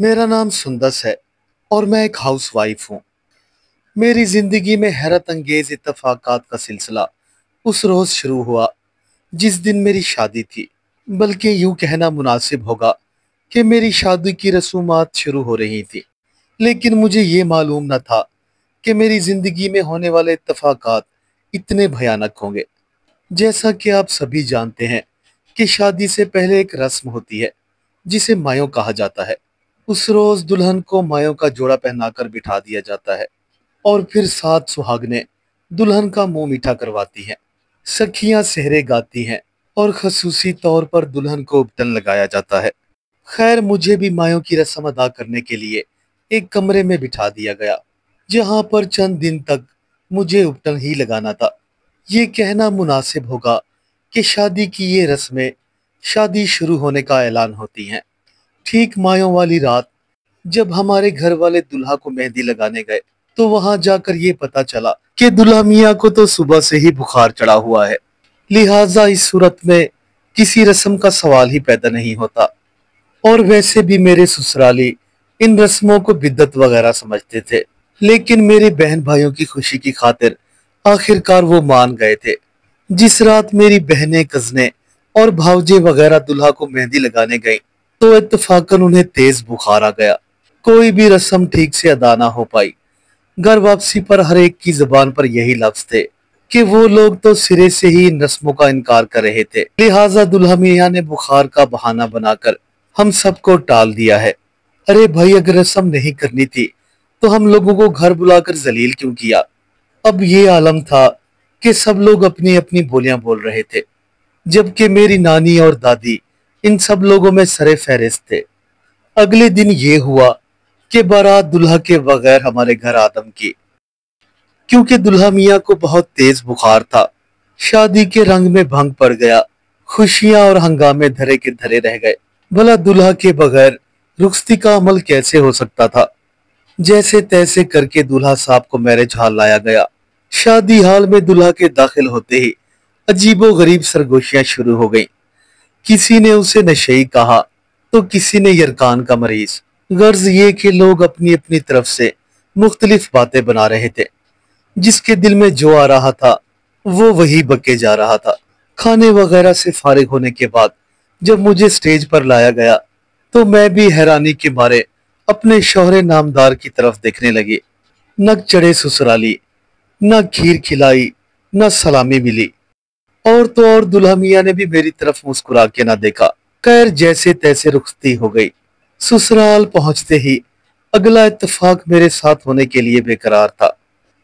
میرا نام سندس ہے اور میں ایک ہاؤس وائف ہوں۔ میری زندگی میں حیرت انگیز اتفاقات کا سلسلہ اس روز شروع ہوا جس دن میری شادی تھی، بلکہ یوں کہنا مناسب ہوگا کہ میری شادی کی رسومات شروع ہو رہی تھی، لیکن مجھے یہ معلوم نہ تھا کہ میری زندگی میں ہونے والے اتفاقات اتنے بھیانک ہوں گے۔ جیسا کہ آپ سبھی جانتے ہیں کہ شادی سے پہلے ایک رسم ہوتی ہے جسے مایوں کہا جاتا ہے۔ اس روز دلہن کو مایوں کا جوڑا پہنا کر بٹھا دیا جاتا ہے اور پھر 7 سہاگنیں دلہن کا منہ میٹھا کرواتی ہیں، سکھیاں سہرے گاتی ہیں اور خصوصی طور پر دلہن کو ابٹن لگایا جاتا ہے۔ خیر، مجھے بھی مایوں کی رسم ادا کرنے کے لیے ایک کمرے میں بٹھا دیا گیا، جہاں پر چند دن تک مجھے ابٹن ہی لگانا تھا۔ یہ کہنا مناسب ہوگا کہ شادی کی یہ رسمیں شادی شروع ہونے کا اعلان ہوتی ہیں۔ ٹھیک مایوں والی رات جب ہمارے گھر والے دلہا کو مہندی لگانے گئے تو وہاں جا کر یہ پتا چلا کہ دلہا میاں کو تو صبح سے ہی بخار چڑھا ہوا ہے، لہٰذا اس صورت میں کسی رسم کا سوال ہی پیدا نہیں ہوتا۔ اور ویسے بھی میرے سسرالی ان رسموں کو بدعت وغیرہ سمجھتے تھے، لیکن میرے بہن بھائیوں کی خوشی کی خاطر آخرکار وہ مان گئے تھے۔ جس رات میری بہنیں، کزنیں اور بھاوجے وغیرہ دلہا کو مہندی لگانے گئیں تو اتفاقاً انہیں تیز بخار آ گیا۔ کوئی بھی رسم ٹھیک سے ادا نہ ہو پائی۔ گھر واپسی پر ہر ایک کی زبان پر یہی لفظ تھے کہ وہ لوگ تو سرے سے ہی ان رسموں کا انکار کر رہے تھے، لہٰذا دلہا میاں نے بخار کا بہانہ بنا کر ہم سب کو ٹال دیا ہے۔ ارے بھائی، اگر رسم نہیں کرنی تھی تو ہم لوگوں کو گھر بلا کر ذلیل کیوں کیا؟ اب یہ عالم تھا کہ سب لوگ اپنی اپنی بولیاں بول رہے تھے، جبکہ میری نانی اور دادی ان سب لوگوں میں سرِ فہرست تھے۔ اگلے دن یہ ہوا کہ بارات دلہا کے بغیر ہمارے گھر آدم کی، کیونکہ دلہا میاں کو بہت تیز بخار تھا۔ شادی کے رنگ میں بھنگ پڑ گیا، خوشیاں اور ہنگامے دھرے کے دھرے رہ گئے۔ بھلا دلہا کے بغیر رخصتی کا عمل کیسے ہو سکتا تھا؟ جیسے تیسے کر کے دلہا صاحب کو میرج ہال لایا گیا۔ شادی ہال میں دلہا کے داخل ہوتے ہی عجیب و غریب سرگوشیاں شروع ہو گئیں۔ کسی نے اسے نشئی کہا تو کسی نے یرکان کا مریض۔ غرض یہ کہ لوگ اپنی اپنی طرف سے مختلف باتیں بنا رہے تھے، جس کے دل میں جو آ رہا تھا وہ وہی بکے جا رہا تھا۔ کھانے وغیرہ سے فارغ ہونے کے بعد جب مجھے سٹیج پر لایا گیا تو میں بھی حیرانی کے مارے اپنے شوہر نامدار کی طرف دیکھنے لگی۔ نہ چڑھے سسرالی، نہ کھیر کھلائی، نہ سلامی ملی، اور تو اور دلہا میاں نے بھی میری طرف مسکرا کے نہ دیکھا۔ خیر، جیسے تیسے رخصتی ہو گئی۔ سسرال پہنچتے ہی اگلا اتفاق میرے ساتھ ہونے کے لیے بے قرار تھا۔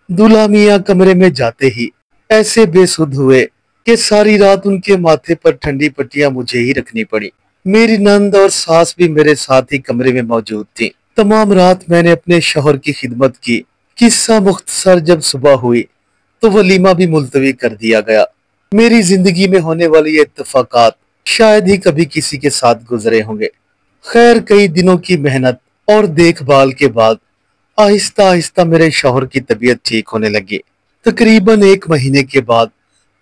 دلہا میاں کمرے میں جاتے ہی ایسے بے سدھ ہوئے کہ ساری رات ان کے ماتھے پر ٹھنڈی پٹیاں مجھے ہی رکھنی پڑی۔ میری نند اور ساس بھی میرے ساتھ ہی کمرے میں موجود تھیں۔ تمام رات میں نے اپنے شوہر کی خدمت کی۔ قصہ مختصر، جب صبح ہوئی تو ولیمہ بھی ملتوی کر دیا گیا۔ میری زندگی میں ہونے والی یہ اتفاقات شاید ہی کبھی کسی کے ساتھ گزرے ہوں گے۔ خیر، کئی دنوں کی محنت اور دیکھ بھال کے بعد آہستہ آہستہ میرے شوہر کی طبیعت ٹھیک ہونے لگی۔ تقریباً 1 مہینے کے بعد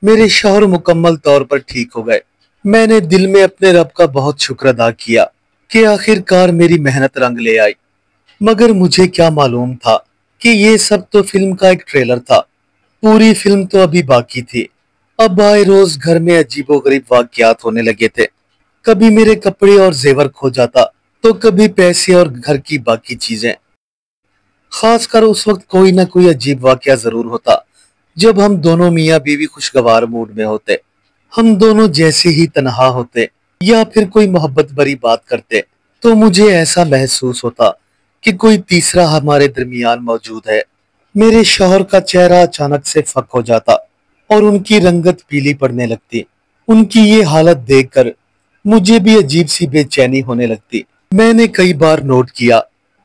میرے شوہر مکمل طور پر ٹھیک ہو گئے۔ میں نے دل میں اپنے رب کا بہت شکر ادا کیا کہ آخرکار میری محنت رنگ لے آئی، مگر مجھے کیا معلوم تھا کہ یہ سب تو فلم کا ایک ٹریلر تھا، پوری فلم تو ابھی باقی تھی۔ اب آئے روز گھر میں عجیب و غریب واقعات ہونے لگے تھے۔ کبھی میرے کپڑے اور زیور کھو جاتا تو کبھی پیسے اور گھر کی باقی چیزیں۔ خاص کر اس وقت کوئی نہ کوئی عجیب واقعہ ضرور ہوتا جب ہم دونوں میاں بیوی خوشگوار موڈ میں ہوتے، ہم دونوں جیسے ہی تنہا ہوتے یا پھر کوئی محبت بھری بات کرتے تو مجھے ایسا محسوس ہوتا کہ کوئی تیسرا ہمارے درمیان موجود ہے۔ میرے شوہر کا چہرہ اچانک سے پھک ہو جاتا اور ان کی رنگت پیلی پڑنے لگتی۔ ان کی یہ حالت دیکھ کر مجھے بھی عجیب سی بے چینی ہونے لگتی۔ میں نے کئی بار نوٹ کیا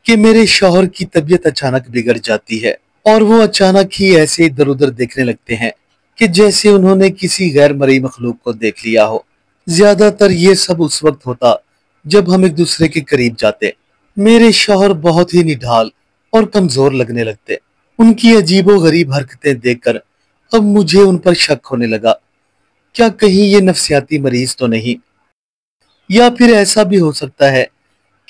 کہ میرے شوہر کی طبیعت اچانک بگڑ جاتی ہے اور وہ اچانک ہی ایسے ادھر ادھر دیکھنے لگتے ہیں کہ جیسے انہوں نے کسی غیر مرئی مخلوق کو دیکھ لیا ہو۔ زیادہ تر یہ سب اس وقت ہوتا جب ہم ایک دوسرے کے قریب جاتے۔ میرے شوہر بہت ہی نڈھال اور کمزور لگنے لگتے۔ ان کی عجیب و غریب حرکتیں دیکھ کر اب مجھے ان پر شک ہونے لگا، کیا کہیں یہ نفسیاتی مریض تو نہیں؟ یا پھر ایسا بھی ہو سکتا ہے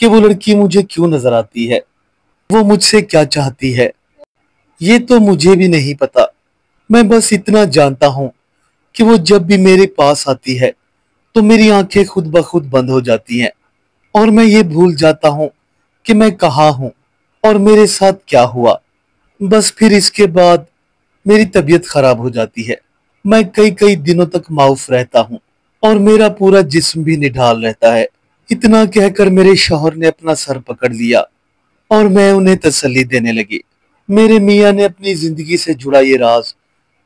کہ وہ لڑکی مجھے کیوں نظر آتی ہے، وہ مجھ سے کیا چاہتی ہے، یہ تو مجھے بھی نہیں پتا۔ میں بس اتنا جانتا ہوں کہ وہ جب بھی میرے پاس آتی ہے تو میری آنکھیں خود بخود بند ہو جاتی ہیں اور میں یہ بھول جاتا ہوں کہ میں کہاں ہوں اور میرے ساتھ کیا ہوا۔ بس پھر اس کے بعد میری طبیعت خراب ہو جاتی ہے، میں کئی کئی دنوں تک معاف رہتا ہوں اور میرا پورا جسم بھی نڈھال رہتا ہے۔ اتنا کہہ کر میرے شوہر نے اپنا سر پکڑ لیا اور میں انہیں تسلی دینے لگی۔ میرے میاں نے اپنی زندگی سے جڑا یہ راز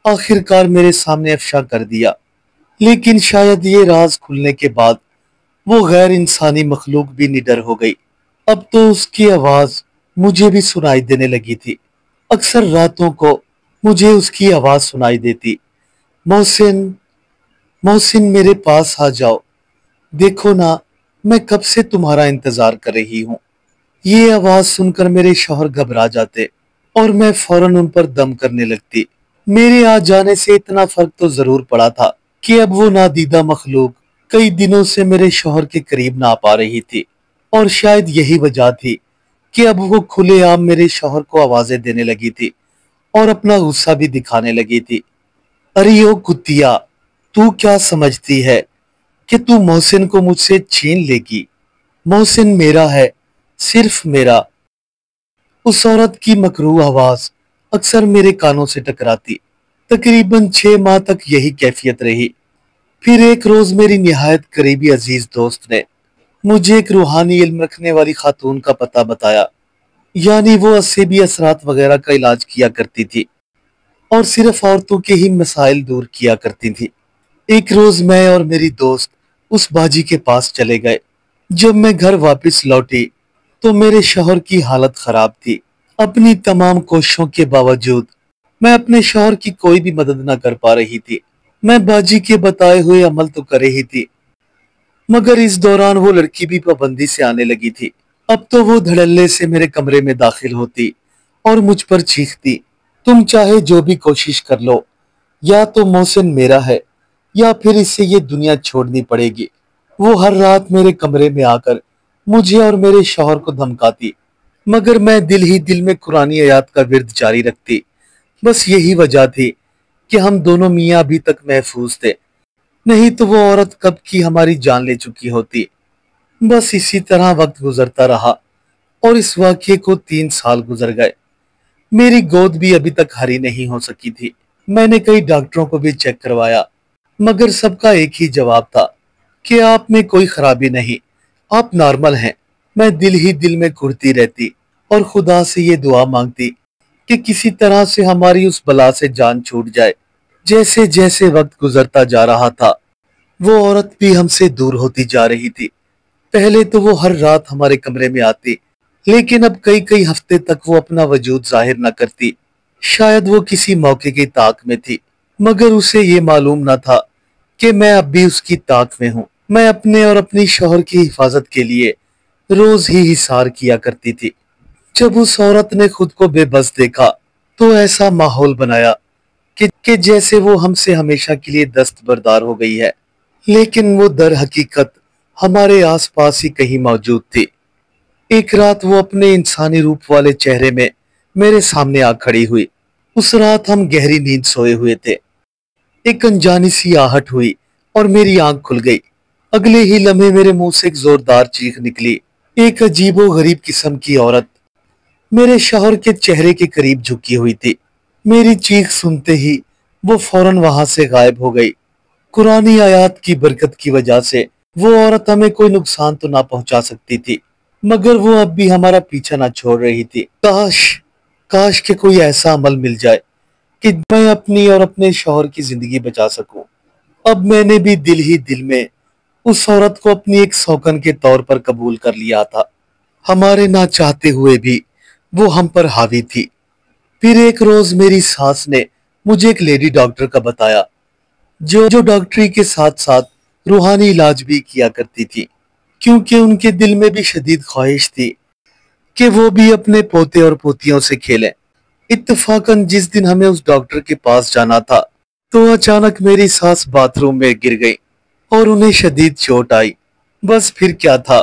آخر کار میرے سامنے افشا کر دیا، لیکن شاید یہ راز کھلنے کے بعد وہ غیر انسانی مخلوق بھی نڈر ہو گئی۔ اب تو اس کی آواز مجھے بھی سنائی دینے لگی تھی۔ اکثر راتوں کو مجھے اس کی آواز سنائی دیتی، محسن، محسن میرے پاس آ جاؤ، دیکھو نا میں کب سے تمہارا انتظار کر رہی ہوں۔ یہ آواز سن کر میرے شوہر گھبرا جاتے اور میں فوراً ان پر دم کرنے لگتی۔ میرے آ جانے سے اتنا فرق تو ضرور پڑا تھا کہ اب وہ نادیدہ مخلوق کئی دنوں سے میرے شوہر کے قریب نہ آ پا رہی تھی، اور شاید یہی وجہ تھی کہ اب وہ کھلے عام میرے شوہر کو آوازیں دینے لگی تھی اور اپنا غصہ بھی دکھانے لگی تھی۔ ارے او کتیا، تو کیا سمجھتی ہے کہ تو محسن کو مجھ سے چھین لے گی؟ محسن میرا ہے، صرف میرا۔ اس عورت کی مکروہ آواز اکثر میرے کانوں سے ٹکراتی۔ تقریباً 6 ماہ تک یہی کیفیت رہی۔ پھر ایک روز میری نہایت قریبی عزیز دوست نے مجھے ایک روحانی علم رکھنے والی خاتون کا پتہ بتایا، یعنی وہ عصبی اثرات وغیرہ کا علاج کیا کرتی تھی اور صرف عورتوں کے ہی مسائل دور کیا کرتی تھی۔ ایک روز میں اور میری دوست اس باجی کے پاس چلے گئے۔ جب میں گھر واپس لوٹی تو میرے شوہر کی حالت خراب تھی۔ اپنی تمام کوششوں کے باوجود میں اپنے شوہر کی کوئی بھی مدد نہ کر پا رہی تھی۔ میں باجی کے بتائے ہوئے عمل تو کر رہی تھی، مگر اس دوران وہ لڑکی بھی پابندی سے آنے لگی تھی۔ اب تو وہ دھڑلے سے میرے کمرے میں داخل ہوتی اور مجھ پر چیختی، تم چاہے جو بھی کوشش کر لو، یا تو محسن میرا ہے یا پھر اسے یہ دنیا چھوڑنی پڑے گی۔ وہ ہر رات میرے کمرے میں آ کر مجھے اور میرے شوہر کو دھمکاتی، مگر میں دل ہی دل میں قرآن آیات کا ورد جاری رکھتی۔ بس یہی وجہ تھی کہ ہم دونوں میاں ابھی تک محفوظ تھے، نہیں تو وہ عورت کب کی ہماری جان لے چکی ہوتی۔ بس اسی طرح وقت گزرتا رہا اور اس واقعے کو 3 سال گزر گئے۔ میری گود بھی ابھی تک ہری نہیں ہو سکی تھی۔ میں نے کئی ڈاکٹروں کو بھی چیک کروایا، مگر سب کا ایک ہی جواب تھا کہ آپ میں کوئی خرابی نہیں، آپ نارمل ہیں۔ میں دل ہی دل میں گھڑتی رہتی اور خدا سے یہ دعا مانگتی کہ کسی طرح سے ہماری اس بلا سے جان چھوٹ جائے۔ جیسے جیسے وقت گزرتا جا رہا تھا وہ عورت بھی ہم سے دور ہوتی جا رہی تھی۔ پہلے تو وہ ہر رات ہمارے کمرے میں آتی، لیکن اب کئی کئی ہفتے تک وہ اپنا وجود ظاہر نہ کرتی۔ شاید وہ کسی موقع کی طاق میں تھی، مگر اسے یہ معلوم نہ تھا کہ میں اب بھی اس کی طاق میں ہوں۔ میں اپنے اور اپنی شوہر کی حفاظت کے لیے روز ہی حصار کیا کرتی تھی۔ جب اس عورت نے خود کو بے بس دیکھا تو ایسا ماحول بنایا کہ جیسے وہ ہم سے ہمیشہ کے لیے دستبردار ہو گئی ہے، لیکن وہ در حقیقت ہمارے آس پاس ہی کہیں موجود تھی۔ ایک رات وہ اپنے انسانی روپ والے چہرے میں میرے سامنے آ کھڑی ہوئی۔ اس رات ہم گہری نیند سوئے ہوئے تھے۔ ایک انجانی سی آہٹ ہوئی اور میری آنکھ کھل گئی۔ اگلے ہی لمحے میرے منہ سے ایک زوردار چیخ نکلی۔ ایک عجیب و غریب قسم کی عورت میرے شوہر کے چہرے کے قریب جھکی ہوئی تھی۔ میری چیخ سنتے ہی وہ فوراً وہاں سے غائب ہو گئی۔ قرآنی آیات کی برکت کی وجہ سے وہ عورت ہمیں کوئی نقصان تو نہ پہنچا سکتی تھی، مگر وہ اب بھی ہمارا پیچھا نہ چھوڑ رہی تھی۔ کاش کہ کوئی ایسا عمل مل جائے کہ میں اپنی اور اپنے شوہر کی زندگی بچا سکوں۔ اب میں نے بھی دل ہی دل میں اس عورت کو اپنی ایک سوکن کے طور پر قبول کر لیا تھا۔ ہمارے نہ چاہتے ہوئے بھی وہ ہم پر حاوی تھی۔ پھر ایک روز میری ساس نے مجھے ایک لیڈی ڈاکٹر کا بتایا جو ڈاکٹری کے ساتھ ساتھ روحانی علاج بھی کیا کرتی تھی، کیونکہ ان کے دل میں بھی شدید خواہش تھی کہ وہ بھی اپنے پوتے اور پوتیوں سے کھیلیں۔ اتفاقاً جس دن ہمیں اس ڈاکٹر کے پاس جانا تھا تو اچانک میری ساس باتھ روم میں گر گئی اور انہیں شدید چوٹ آئی۔ بس پھر کیا تھا،